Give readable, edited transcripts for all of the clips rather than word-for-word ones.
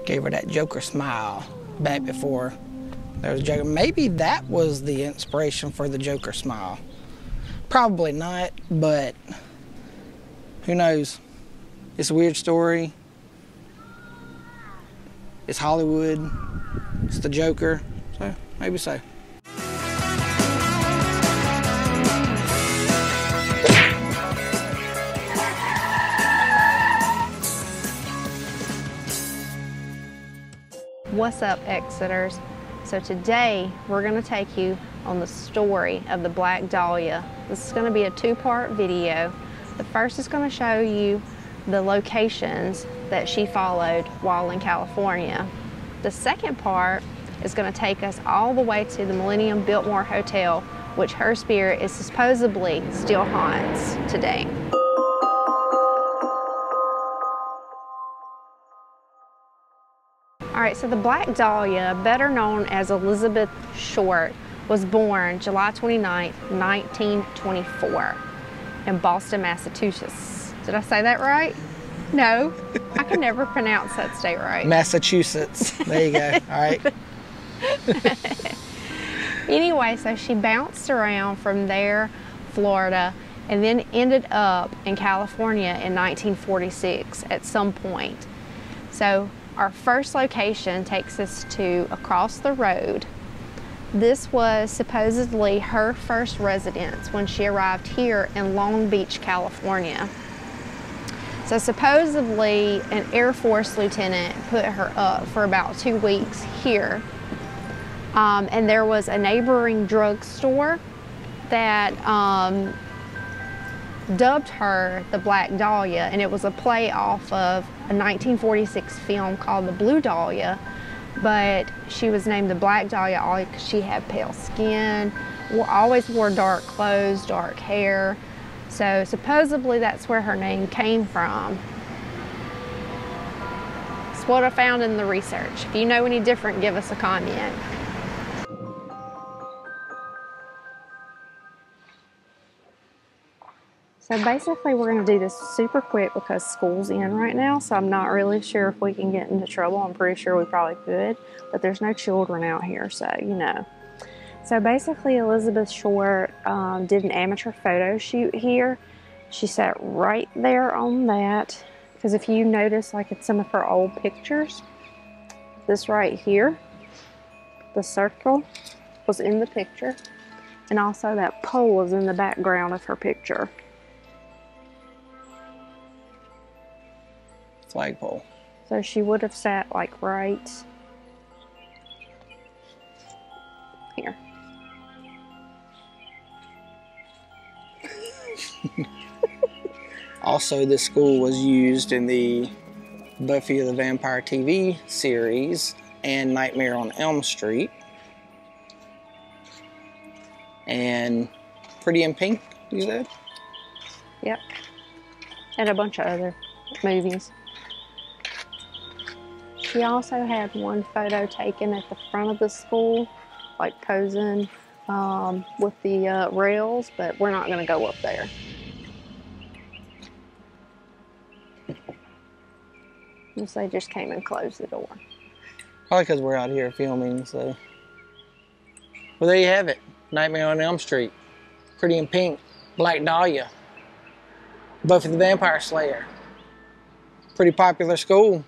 Gave her that Joker smile back before there was Joker. Maybe that was the inspiration for the Joker smile. Probably not, but who knows? It's a weird story. It's Hollywood. It's the Joker. So maybe so. What's up, Exeters? So today we're going to take you on the story of the Black Dahlia. This is going to be a two-part video. The first is going to show you the locations that she followed while in California. The second part is going to take us all the way to the Millennium Biltmore Hotel, which her spirit is supposedly still haunts today. All right, so the Black Dahlia, better known as Elizabeth Short, was born July 29, 1924 in Boston, Massachusetts. Did I say that right? No, I can never pronounce that state right. Massachusetts, there you go, all right. Anyway, so she bounced around from there, Florida, and then ended up in California in 1946 at some point. So our first location takes us to across the road. This was supposedly her first residence when she arrived here in Long Beach, California. So supposedly an Air Force lieutenant put her up for about 2 weeks here. And there was a neighboring drugstore that dubbed her the Black Dahlia, and it was a play off of a 1946 film called The Blue Dahlia, but she was named the Black Dahlia only because she had pale skin, always wore dark clothes, dark hair. So supposedly that's where her name came from. It's what I found in the research. If you know any different, give us a comment. So basically we're going to do this super quick because school's in right now, so I'm not really sure if we can get into trouble. I'm pretty sure we probably could, but there's no children out here, so you know. So basically Elizabeth Short did an amateur photo shoot here. She sat right there on that, because if you notice, like in some of her old pictures, this right here, the circle was in the picture, and also that pole was in the background of her picture. Flagpole. So she would have sat like right here. Also, this school was used in the Buffy the Vampire TV series and Nightmare on Elm Street. And Pretty in Pink, you said? Yep. And a bunch of other movies. She also had one photo taken at the front of the school, like posing with the rails, but we're not going to go up there. They just came and closed the door. Probably because we're out here filming, so. Well, there you have it. Nightmare on Elm Street, Pretty in Pink, Black Dahlia, Buffy the Vampire Slayer. Pretty popular school.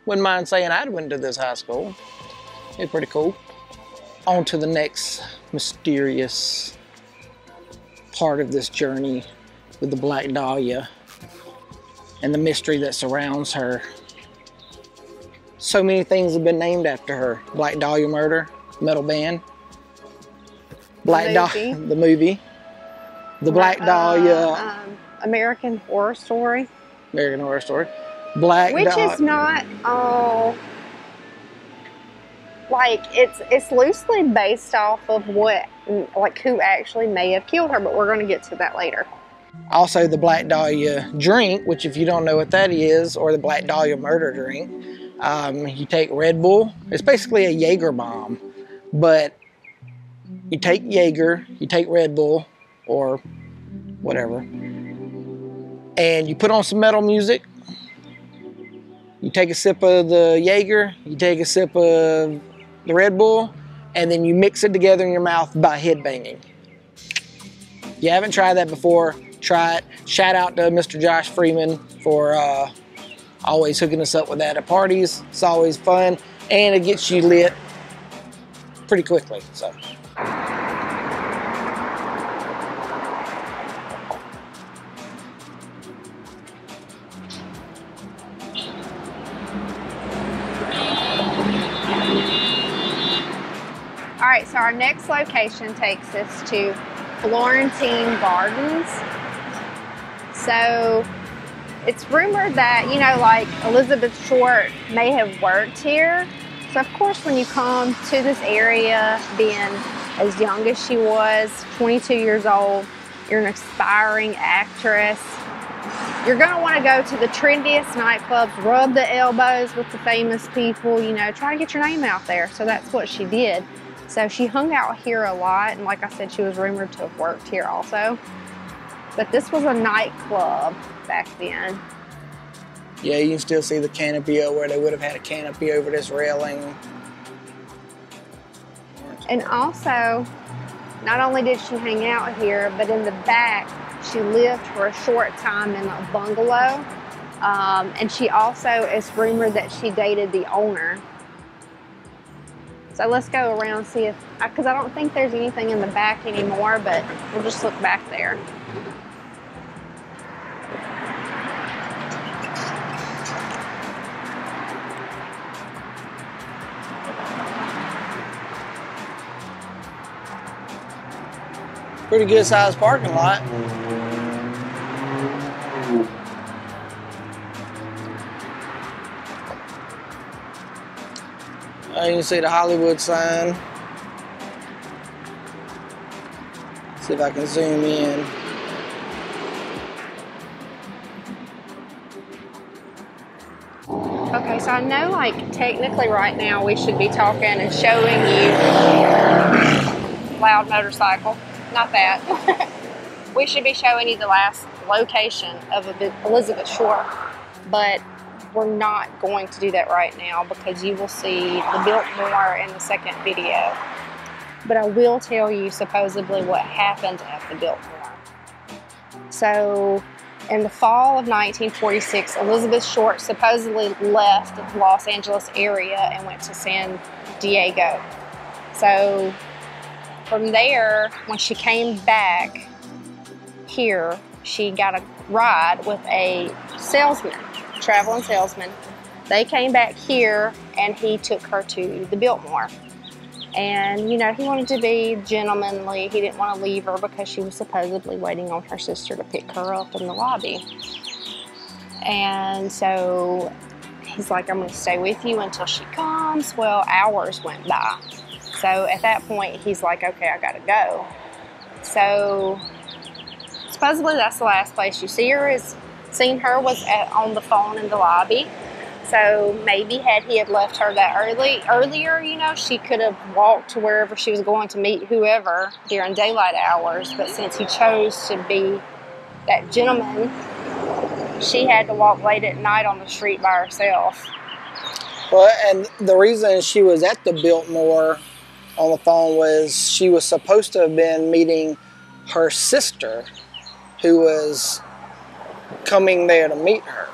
Wouldn't mind saying I'd went to this high school. It's pretty cool. On to the next mysterious part of this journey with the Black Dahlia and the mystery that surrounds her. So many things have been named after her. Black Dahlia Murder, metal band. Black Dahlia, the movie. The Black Dahlia. American Horror Story. American Horror Story. Black Which Dahlia. is not all, like, it's loosely based off of what, like, who actually may have killed her, but we're going to get to that later. Also, the Black Dahlia drink, which if you don't know what that is, or the Black Dahlia murder drink, you take Red Bull. It's basically a Jaeger bomb, but you take Jaeger, you take Red Bull, or whatever, and you put on some metal music, You take a sip of the Jaeger, you take a sip of the Red Bull, and then you mix it together in your mouth by headbanging. If you haven't tried that before, try it. Shout out to Mr. Josh Freeman for always hooking us up with that at parties. It's always fun, and it gets you lit pretty quickly. So. All right, so our next location takes us to Florentine Gardens. So it's rumored that, you know, like Elizabeth Short may have worked here. So of course, when you come to this area, being as young as she was, 22 years old, you're an aspiring actress. You're gonna wanna go to the trendiest nightclubs, rub the elbows with the famous people, you know, try to get your name out there. So that's what she did. So she hung out here a lot, and like I said, she was rumored to have worked here also. But this was a nightclub back then. Yeah, you can still see the canopy where they would have had a canopy over this railing. And also, not only did she hang out here, but in the back, she lived for a short time in a bungalow. And she also, it's rumored that she dated the owner. So let's go around and see if, because I don't think there's anything in the back anymore, but we'll just look back there. Pretty good sized parking lot. You can see the Hollywood sign. See if I can zoom in. Okay, so I know, like, technically right now we should be talking and showing you loud motorcycle. Not that. We should be showing you the last location of Elizabeth Short, but we're not going to do that right now because you will see the Biltmore in the second video. But I will tell you supposedly what happened at the Biltmore. So in the fall of 1946, Elizabeth Short supposedly left the Los Angeles area and went to San Diego. So from there, when she came back here, she got a ride with a salesman, traveling salesman. They came back here and he took her to the Biltmore. And, you know, he wanted to be gentlemanly. He didn't want to leave her because she was supposedly waiting on her sister to pick her up in the lobby. And so he's like, I'm going to stay with you until she comes. Well, hours went by. So at that point, he's like, okay, I got to go. So supposedly that's the last place you see her. Seen her was on the phone in the lobby. So maybe had he left her that earlier, you know, she could have walked to wherever she was going to meet whoever during daylight hours. But since he chose to be that gentleman, she had to walk late at night on the street by herself. Well, and the reason she was at the Biltmore on the phone was she was supposed to have been meeting her sister, who was coming there to meet her.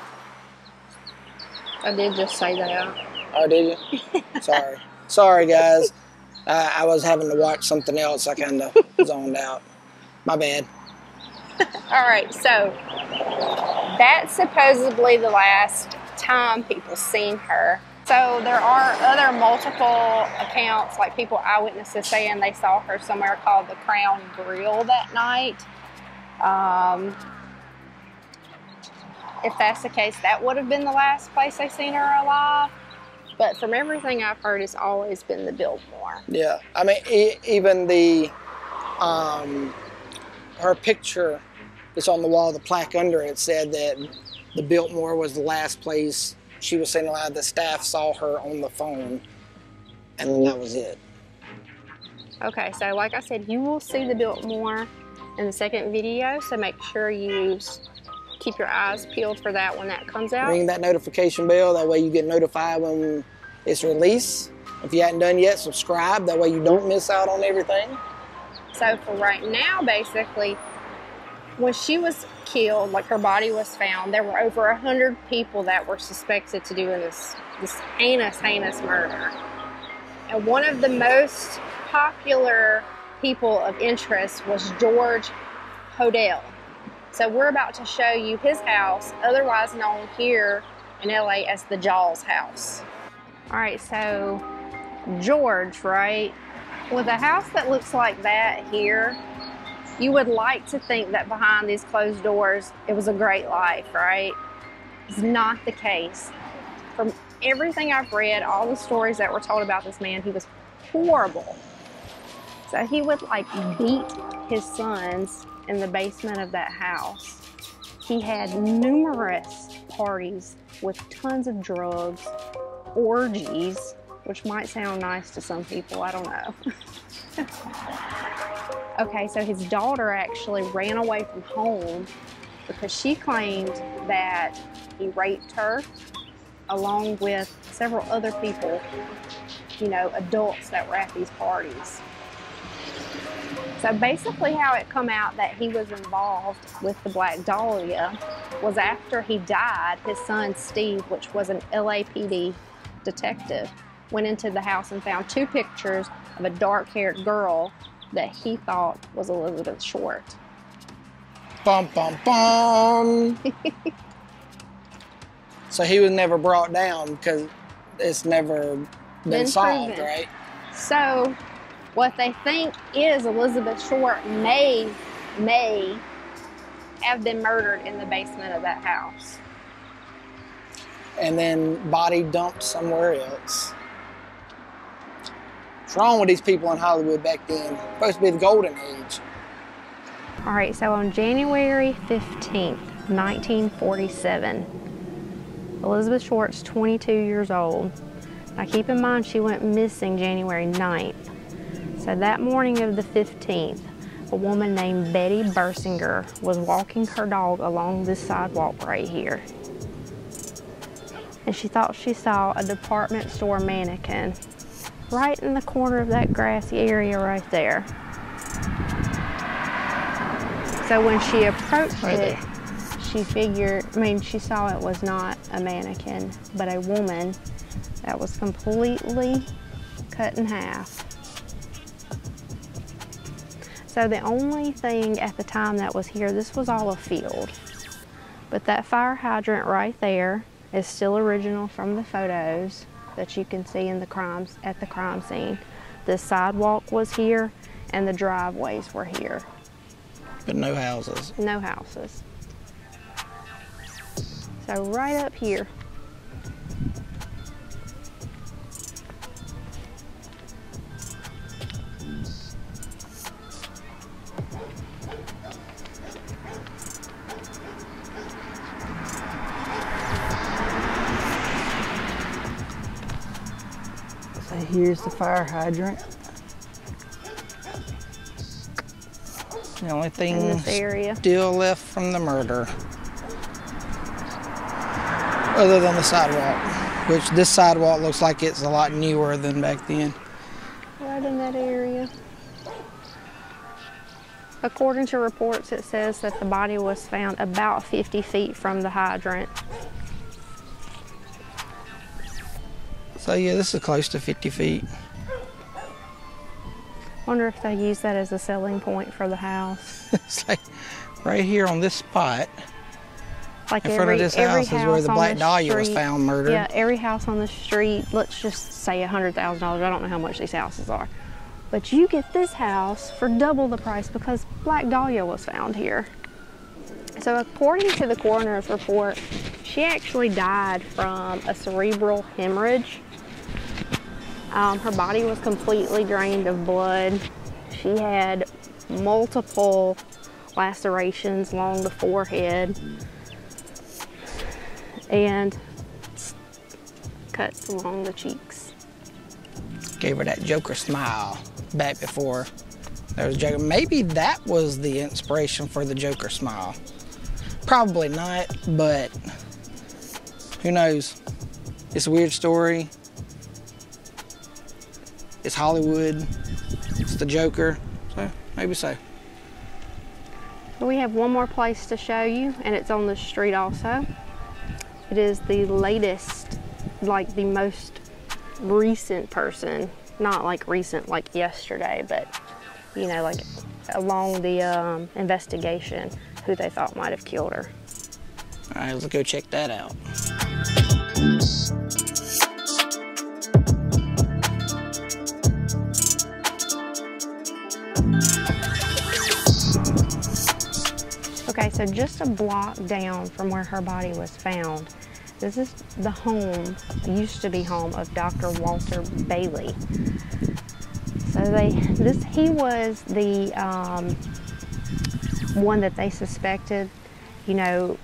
I did just say that. Oh, did you? Sorry. Sorry, guys. I was having to watch something else. I kind of zoned out. My bad. All right, so that's supposedly the last time people seen her. So there are other multiple accounts, like people, eyewitnesses saying they saw her somewhere called the Crown Grill that night. If that's the case, that would have been the last place they seen her alive. But from everything I've heard, it's always been the Biltmore. Yeah, I mean, even the her picture that's on the wall, the plaque under it said that the Biltmore was the last place she was seen alive. The staff saw her on the phone, and that was it. Okay, so like I said, you will see the Biltmore in the second video, so make sure you keep your eyes peeled for that when that comes out. Ring that notification bell. That way you get notified when it's released. If you hadn't done yet, subscribe. That way you don't miss out on everything. So for right now, basically, when she was killed, like her body was found, there were over 100 people that were suspected to doing this heinous murder. And one of the most popular people of interest was George Hodel. So we're about to show you his house, otherwise known here in LA as the Jaws house. All right, so George, right? With a house that looks like that here, you would like to think that behind these closed doors, it was a great life, right? It's not the case. From everything I've read, all the stories that were told about this man, he was horrible. So he would like beat his sons in the basement of that house. He had numerous parties with tons of drugs, orgies, which might sound nice to some people, I don't know. Okay, so his daughter actually ran away from home because she claimed that he raped her along with several other people, you know, adults that were at these parties. So basically how it come out that he was involved with the Black Dahlia was after he died, his son Steve, which was an LAPD detective, went into the house and found 2 pictures of a dark-haired girl that he thought was Elizabeth Short. Bum, bum, bum. So he was never brought down because it's never been solved, proven. right? So what they think is Elizabeth Short may have been murdered in the basement of that house. And then body dumped somewhere else. What's wrong with these people in Hollywood back then? Supposed to be the golden age. All right, so on January 15th, 1947, Elizabeth Short's 22 years old. Now keep in mind she went missing January 9th. So that morning of the 15th, a woman named Betty Bersinger was walking her dog along this sidewalk right here. And she thought she saw a department store mannequin right in the corner of that grassy area right there. So when she approached it, she she saw it was not a mannequin, but a woman that was completely cut in half. So the only thing at the time that was here, this was all a field. But that fire hydrant right there is still original from the photos that you can see in at the crime scene. The sidewalk was here and the driveways were here. But no houses. No houses. So right up here. So here's the fire hydrant. The only thing still left from the murder, other than the sidewalk, which this sidewalk looks like it's a lot newer than back then. Right in that area. According to reports, it says that the body was found about 50 feet from the hydrant. So yeah, this is close to 50 feet. Wonder if they use that as a selling point for the house. It's like right here on this spot, like in front of this house is where the Black Dahlia was found murdered. Yeah, every house on the street, let's just say $100,000. I don't know how much these houses are. But you get this house for double the price because Black Dahlia was found here. So according to the coroner's report, she actually died from a cerebral hemorrhage. Her body was completely drained of blood. She had multiple lacerations along the forehead and cuts along the cheeks. Gave her that Joker smile back before there was Joker. Maybe that was the inspiration for the Joker smile. Probably not, but who knows? It's a weird story. It's Hollywood. It's the Joker. So maybe so. We have one more place to show you, and it's on the street also. It is the latest, like the most recent person, not like recent like yesterday, but you know, like along the investigation, who they thought might have killed her. All right, let's go check that out. Okay, so just a block down from where her body was found, this is the home, used to be home of Dr. Walter Bailey. So he was the one that they suspected, you know,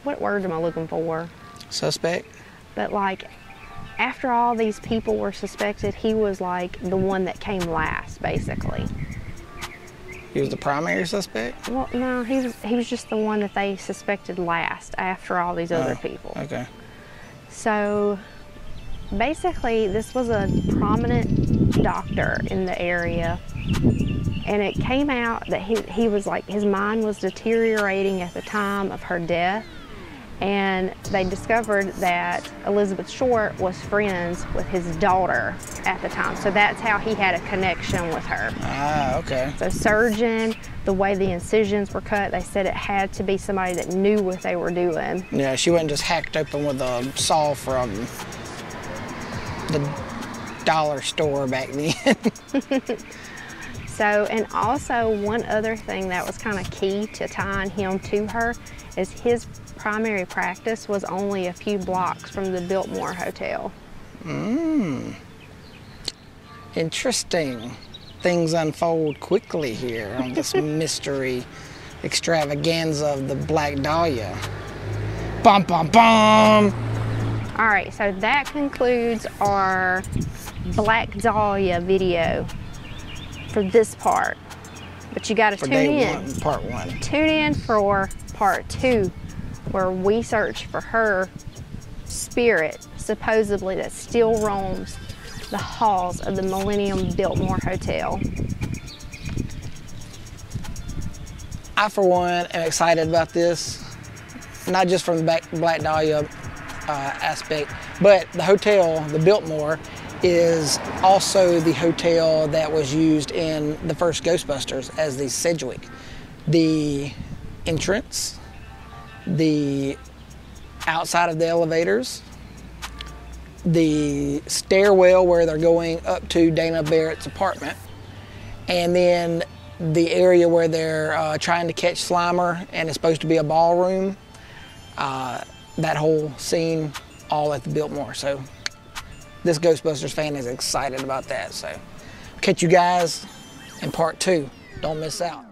what word am I looking for? Suspect? But like, after all these people were suspected, he was like the one that came last, basically. He was the primary suspect? Well, no, he was just the one that they suspected last after all these other people. Okay. So basically, this was a prominent doctor in the area, and it came out that he was like, his mind was deteriorating at the time of her death, and they discovered that Elizabeth Short was friends with his daughter at the time. So that's how he had a connection with her. Ah, okay. So surgeon, the way the incisions were cut, they said it had to be somebody that knew what they were doing. Yeah, she wasn't just hacked open with a saw from the dollar store back then. So, and also one other thing that was kind of key to tying him to her is his primary practice was only a few blocks from the Biltmore Hotel. Interesting. Things unfold quickly here on this mystery extravaganza of the Black Dahlia. Bum, bum, bum! All right, so that concludes our Black Dahlia video for this part. But you gotta tune in. Part one. Tune in for part 2, where we search for her spirit, supposedly, that still roams the halls of the Millennium Biltmore Hotel. I, for one, am excited about this, not just from the Black Dahlia aspect, but the hotel, the Biltmore, is also the hotel that was used in the first Ghostbusters as the Sedgwick. The entrance, the outside of the elevators, the stairwell where they're going up to Dana Barrett's apartment, and then the area where they're trying to catch Slimer and it's supposed to be a ballroom. That whole scene, all at the Biltmore. So this Ghostbusters fan is excited about that. So catch you guys in part 2. Don't miss out.